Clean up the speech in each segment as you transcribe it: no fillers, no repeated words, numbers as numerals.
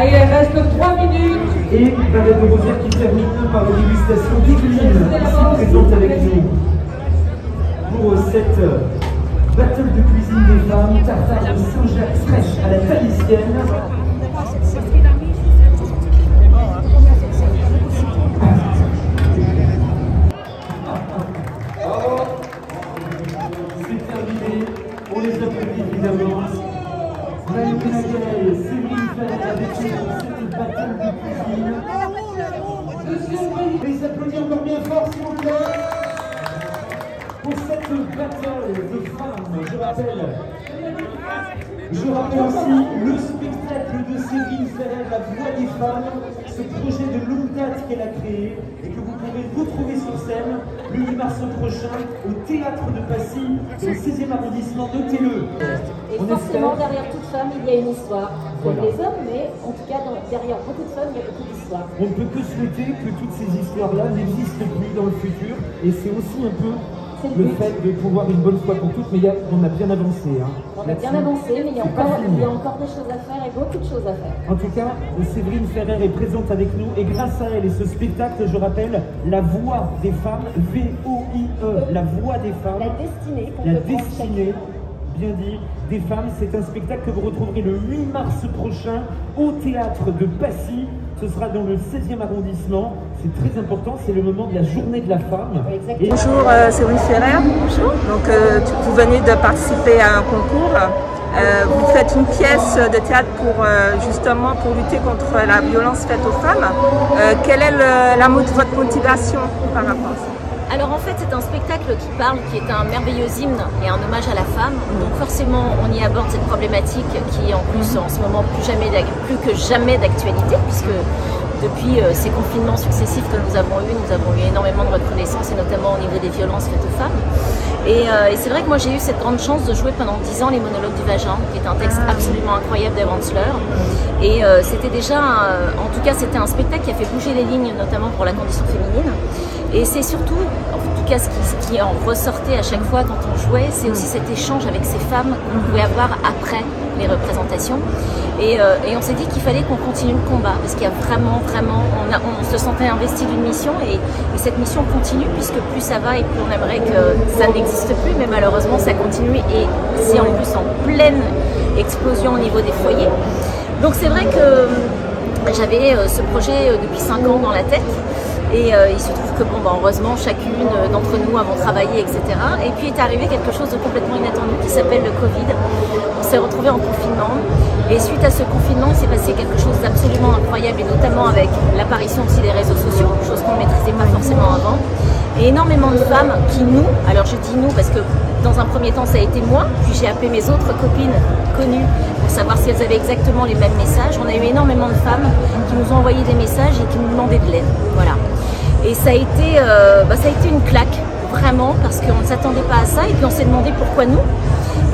Allez, il reste 3 minutes. Et Balade de Rosière qui termine par une dégustation d'Yveline, ici présente avec nous. Pour cette battle de cuisine des femmes, tartare de Saint-Jacques fraîche à la tahitienne. C'est terminé, on les applaudit évidemment. Maï Pénaguel, Séverine Ferrer avec nous pour cette battle de cuisine. Les applaudissements encore bien fort s'il vous plaît. Pour cette battle de femmes, je rappelle aussi le spectacle de Séverine Ferrer, La Voix des femmes, ce projet de longue date qu'elle a créé et que vous pourrez retrouver sur scène le 8 mars prochain au Théâtre de Passy, dans le 16e arrondissement. Notez-le. Et forcément, derrière toute femme, il y a une histoire. Comme les hommes, mais en tout cas, derrière beaucoup de femmes, il y a beaucoup d'histoires. On ne peut que souhaiter que toutes ces histoires-là n'existent plus dans le futur. Et c'est aussi un peu le fait de pouvoir une bonne fois pour toutes. Mais on a bien avancé. Hein. On a bien avancé, mais il y a encore des choses à faire et beaucoup de choses à faire. En tout cas, Séverine Ferrer est présente avec nous. Et grâce à elle et ce spectacle, je rappelle, La Voix des femmes, V-O-I-E, La Voix des femmes. La destinée. La destinée. Bien dit, des femmes, c'est un spectacle que vous retrouverez le 8 mars prochain au Théâtre de Passy. Ce sera dans le 16e arrondissement. C'est très important, c'est le moment de la journée de la femme. Et bonjour, Séverine Ferrer. Bonjour. Donc, vous venez de participer à un concours. Vous faites une pièce de théâtre justement pour lutter contre la violence faite aux femmes. Quelle est votre motivation par rapport à ça? Alors en fait c'est un spectacle qui est un merveilleux hymne et un hommage à la femme. Donc forcément on y aborde cette problématique qui est en plus en ce moment plus que jamais d'actualité, puisque depuis ces confinements successifs que nous avons eu énormément de recrudescence et notamment au niveau des violences faites aux femmes. Et c'est vrai que moi j'ai eu cette grande chance de jouer pendant 10 ans Les Monologues du Vagin, qui est un texte absolument incroyable d'Eve Ensler. Et c'était déjà, en tout cas c'était un spectacle qui a fait bouger les lignes, notamment pour la condition féminine. Et c'est surtout, en tout cas ce qui en ressortait à chaque fois quand on jouait, c'est aussi cet échange avec ces femmes qu'on pouvait avoir après les représentations. Et on s'est dit qu'il fallait qu'on continue le combat, parce qu'il y a vraiment, on se sentait investi d'une mission, et cette mission continue, puisque plus ça va et plus on aimerait que ça n'existe plus, mais malheureusement ça continue, et c'est en plus en pleine explosion au niveau des foyers. Donc c'est vrai que j'avais ce projet depuis 5 ans dans la tête. Et il se trouve que heureusement chacune d'entre nous avons travaillé, etc. Et puis est arrivé quelque chose de complètement inattendu qui s'appelle le Covid. On s'est retrouvés en confinement, et suite à ce confinement, il s'est passé quelque chose d'absolument incroyable, et notamment avec l'apparition aussi des réseaux sociaux, chose qu'on ne maîtrisait pas forcément avant. Et énormément de femmes qui alors je dis nous parce que dans un premier temps ça a été moi, puis j'ai appelé mes autres copines connues pour savoir si elles avaient exactement les mêmes messages. On a eu énormément de femmes qui nous ont envoyé des messages et qui nous demandaient de l'aide. Voilà. Et ça a été une claque, vraiment, parce qu'on ne s'attendait pas à ça, et puis on s'est demandé pourquoi nous.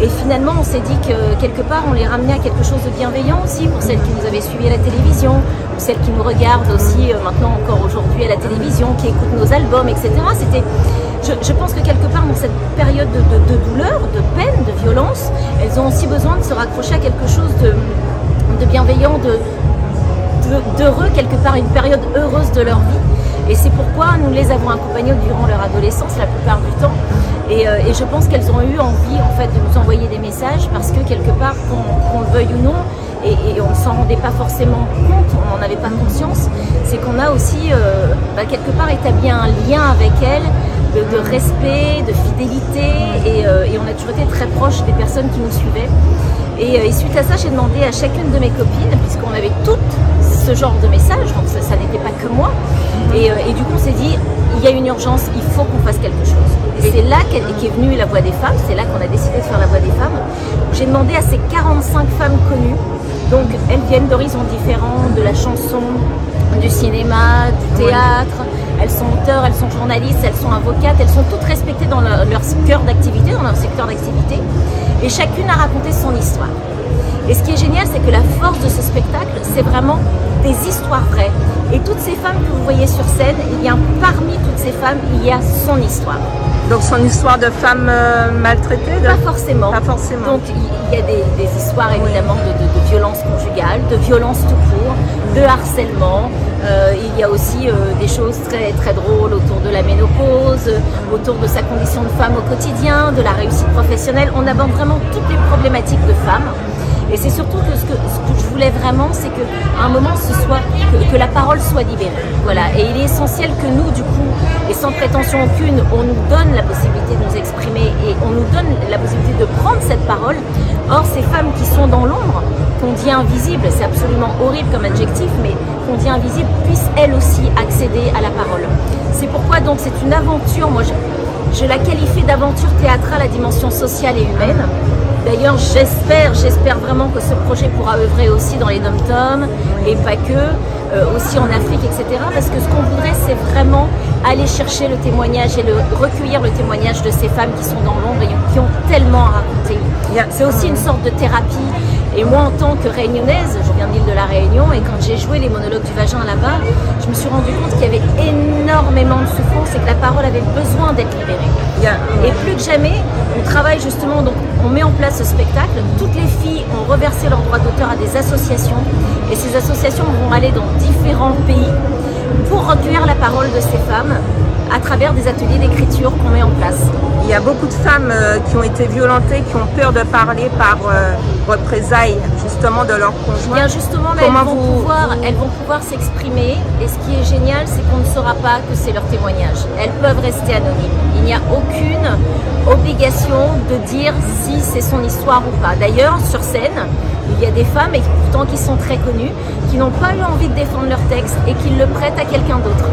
Et finalement, on s'est dit que quelque part, on les ramenait à quelque chose de bienveillant aussi, pour celles qui nous avaient suivis à la télévision, ou celles qui nous regardent aussi maintenant encore aujourd'hui à la télévision, qui écoutent nos albums, etc. Je pense que quelque part, dans cette période de douleur, de peine, de violence, elles ont aussi besoin de se raccrocher à quelque chose de bienveillant, d'heureux, quelque part, une période heureuse de leur vie. Et c'est pourquoi nous les avons accompagnées durant leur adolescence la plupart du temps. Et je pense qu'elles ont eu envie en fait de nous envoyer des messages, parce que quelque part, qu'on le veuille ou non, et on ne s'en rendait pas forcément compte, on n'en avait pas conscience, c'est qu'on a aussi quelque part établi un lien avec elles, de respect, de fidélité, et on a toujours été très proches des personnes qui nous suivaient. Et suite à ça, j'ai demandé à chacune de mes copines, puisqu'on avait toutes ce genre de messages, donc ça n'était pas que moi, et du coup on s'est dit, il y a une urgence, il faut qu'on fasse quelque chose. Et c'est là qu'est venue La Voix des femmes, c'est là qu'on a décidé de faire La Voix des femmes. J'ai demandé à ces 45 femmes connues, donc elles viennent d'horizons différents, de la chanson, du cinéma, du théâtre, elles sont auteurs, elles sont journalistes, elles sont avocates, elles sont toutes respectées dans leur cœur d'activité, dans leur secteur d'activité, et chacune a raconté son histoire. Et ce qui est génial, c'est que la force de ce spectacle, c'est vraiment des histoires vraies. Et toutes ces femmes que vous voyez sur scène, parmi toutes ces femmes, il y a son histoire. Donc c'est une histoire de femmes maltraitées Pas forcément. Pas forcément. Donc il y a des histoires évidemment de violences conjugales, de violences tout court, de harcèlement. Il y a aussi des choses très, très drôles autour de la ménopause, autour de sa condition de femme au quotidien, de la réussite professionnelle. On aborde vraiment toutes les problématiques de femmes. Et c'est surtout que ce que je voulais vraiment, c'est qu'à un moment, que la parole soit libérée. Voilà. Et il est essentiel que nous, du coup, et sans prétention aucune, on nous donne la possibilité de nous exprimer et on nous donne la possibilité de prendre cette parole. Or, ces femmes qui sont dans l'ombre, qu'on dit invisibles, c'est absolument horrible comme adjectif, mais qu'on dit invisibles, puissent elles aussi accéder à la parole. C'est pourquoi donc c'est une aventure, moi je la qualifie d'aventure théâtrale à dimension sociale et humaine. D'ailleurs, j'espère vraiment que ce projet pourra œuvrer aussi dans les dom-toms et pas que, aussi en Afrique, etc. Parce que ce qu'on voudrait, c'est vraiment aller chercher le témoignage et recueillir le témoignage de ces femmes qui sont dans l'ombre et qui ont tellement à raconter. C'est aussi une sorte de thérapie. Et moi, en tant que réunionnaise, je viens de l'île de la Réunion, et quand j'ai joué les monologues du vagin là-bas, je me suis rendu compte qu'il y avait énormément de souffrance et que la parole avait besoin d'être libérée. Et plus que jamais, on travaille justement, donc on met en place ce spectacle. Toutes les filles ont reversé leurs droits d'auteur à des associations, et ces associations vont aller dans différents pays pour recueillir la parole de ces femmes à travers des ateliers d'écriture qu'on met en place. Il y a beaucoup de femmes qui ont été violentées, qui ont peur de parler par représailles justement de leur conjoint. Bien justement, mais elles vont pouvoir s'exprimer, et ce qui est génial, c'est qu'on ne saura pas que c'est leur témoignage. Elles peuvent rester anonymes. Il n'y a aucune obligation de dire si c'est son histoire ou pas. D'ailleurs, sur scène, il y a des femmes, et pourtant qui sont très connues, qui n'ont pas eu envie de défendre leur texte et qui le prêtent à quelqu'un d'autre.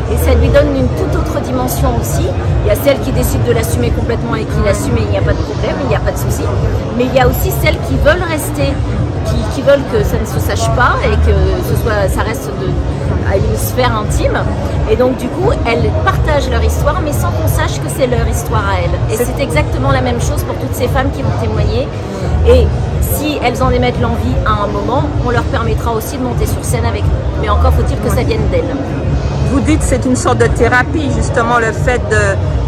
Et ça lui donne une toute autre dimension aussi. Il y a celles qui décident de l'assumer complètement et qui l'assument, et il n'y a pas de problème, il n'y a pas de souci. Mais il y a aussi celles qui veulent rester, qui veulent que ça ne se sache pas et que ça reste à une sphère intime. Et donc du coup, elles partagent leur histoire, mais sans qu'on sache que c'est leur histoire à elles. Et c'est exactement la même chose pour toutes ces femmes qui vont témoigner. Et si elles en émettent l'envie à un moment, on leur permettra aussi de monter sur scène avec nous. Mais encore faut-il que ça vienne d'elles. Vous dites que c'est une sorte de thérapie, justement, le fait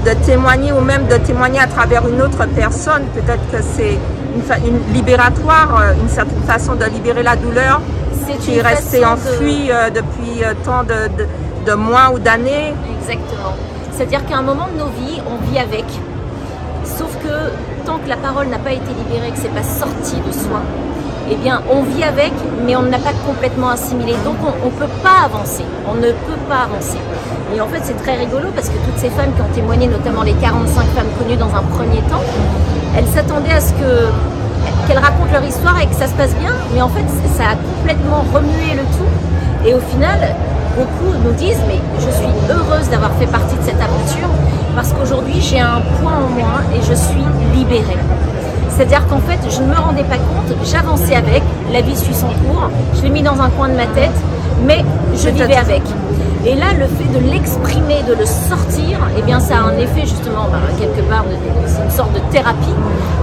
de témoigner, ou même de témoigner à travers une autre personne. Peut-être que c'est une libératoire, une certaine façon de libérer la douleur qui est restée enfouie depuis tant de mois ou d'années. Exactement. C'est-à-dire qu'à un moment de nos vies, on vit avec. Sauf que tant que la parole n'a pas été libérée, que c'est pas sorti de soi, eh bien, on vit avec, mais on ne l'a pas complètement assimilé. Donc, on ne peut pas avancer. On ne peut pas avancer. Et en fait, c'est très rigolo parce que toutes ces femmes qui ont témoigné, notamment les 45 femmes connues dans un premier temps, elles s'attendaient à ce qu'elles racontent leur histoire et que ça se passe bien. Mais en fait, ça a complètement remué le tout. Et au final, beaucoup nous disent, mais je suis heureuse d'avoir fait partie de cette aventure parce qu'aujourd'hui, j'ai un point en moins et je suis libérée. C'est-à-dire qu'en fait, je ne me rendais pas compte, j'avançais avec, la vie suit son cours, je l'ai mis dans un coin de ma tête, mais je vivais avec. Et là, le fait de l'exprimer, de le sortir, eh bien, ça a un effet justement, quelque part, c'est une sorte de thérapie.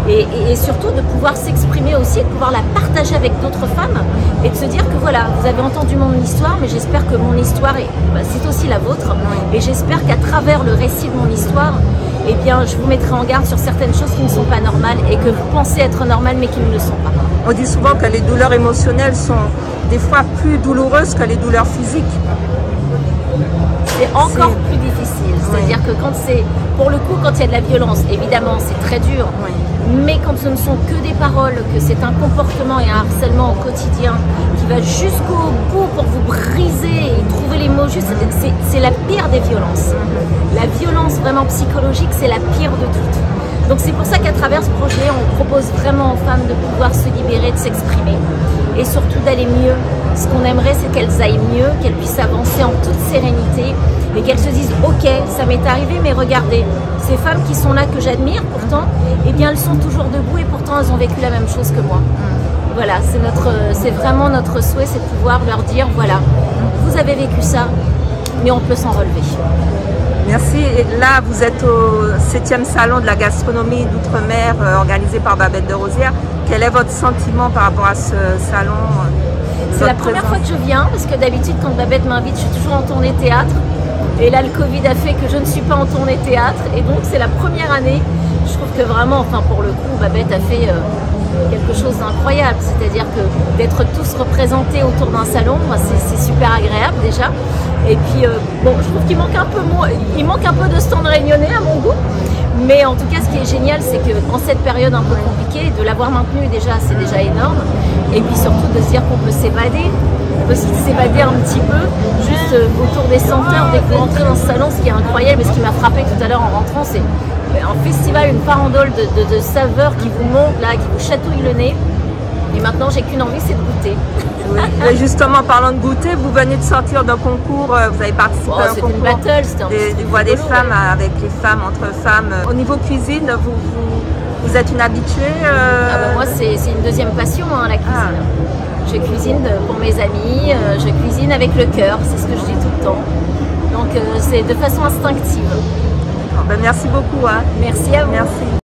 Et surtout de pouvoir s'exprimer aussi, de pouvoir la partager avec d'autres femmes et de se dire que voilà, vous avez entendu mon histoire, mais j'espère que mon histoire, c'est aussi la vôtre. Et j'espère qu'à travers le récit de mon histoire, eh bien, je vous mettrai en garde sur certaines choses qui ne sont pas normales et que vous pensez être normales, mais qui ne le sont pas. On dit souvent que les douleurs émotionnelles sont des fois plus douloureuses que les douleurs physiques. C'est encore plus difficile. C'est-à-dire que quand c'est, pour le coup, quand il y a de la violence, évidemment, c'est très dur. Oui. Mais quand ce ne sont que des paroles, que c'est un comportement et un harcèlement au quotidien qui va jusqu'au bout pour vous briser et trouver les mots justes, c'est la pire des violences. La violence vraiment psychologique, c'est la pire de toutes. Donc c'est pour ça qu'à travers ce projet, on propose vraiment aux femmes de pouvoir se libérer, de s'exprimer et surtout d'aller mieux. Ce qu'on aimerait, c'est qu'elles aillent mieux, qu'elles puissent avancer en toute sérénité et qu'elles se disent « Ok, ça m'est arrivé, mais regardez, ces femmes qui sont là, que j'admire pourtant, eh bien elles sont toujours debout et pourtant elles ont vécu la même chose que moi. » Voilà, c'est vraiment notre souhait, c'est de pouvoir leur dire « Voilà, vous avez vécu ça, mais on peut s'en relever. » Merci. Et là, vous êtes au 7e salon de la gastronomie d'outre-mer organisé par Babette de Rosière. Quel est votre sentiment par rapport à ce salon? C'est la première fois que je viens, parce que d'habitude, quand Babette m'invite, je suis toujours en tournée théâtre. Et là, le Covid a fait que je ne suis pas en tournée théâtre. Et donc, c'est la première année. Je trouve que vraiment, enfin, pour le coup, Babette a fait quelque chose d'incroyable. C'est-à-dire que d'être tous représentés autour d'un salon, c'est super agréable déjà. Et puis, bon, je trouve qu'il manque un peu de stand réunionnais à mon goût. Mais en tout cas, ce qui est génial, c'est qu'en cette période un peu compliquée, de l'avoir maintenu déjà, c'est déjà énorme. Et puis surtout de se dire qu'on peut s'évader. On peut s'évader un petit peu, juste autour des senteurs, dès que vous rentrez dans ce salon, ce qui est incroyable, et ce qui m'a frappé tout à l'heure en rentrant, c'est un festival, une farandole de saveurs qui vous montent là, qui vous chatouillent le nez. Et maintenant, j'ai qu'une envie, c'est de goûter. Oui. Et justement, parlant de goûter, vous venez de sortir d'un concours, vous avez participé à un concours. C'était une battle, c'était un des voix des femmes avec les femmes, entre femmes. Au niveau cuisine, vous êtes une habituée Moi, c'est une deuxième passion, hein, la cuisine. Je cuisine pour mes amis, je cuisine avec le cœur, c'est ce que je dis tout le temps. Donc, c'est de façon instinctive. Ben, merci beaucoup. Hein. Merci à vous. Merci.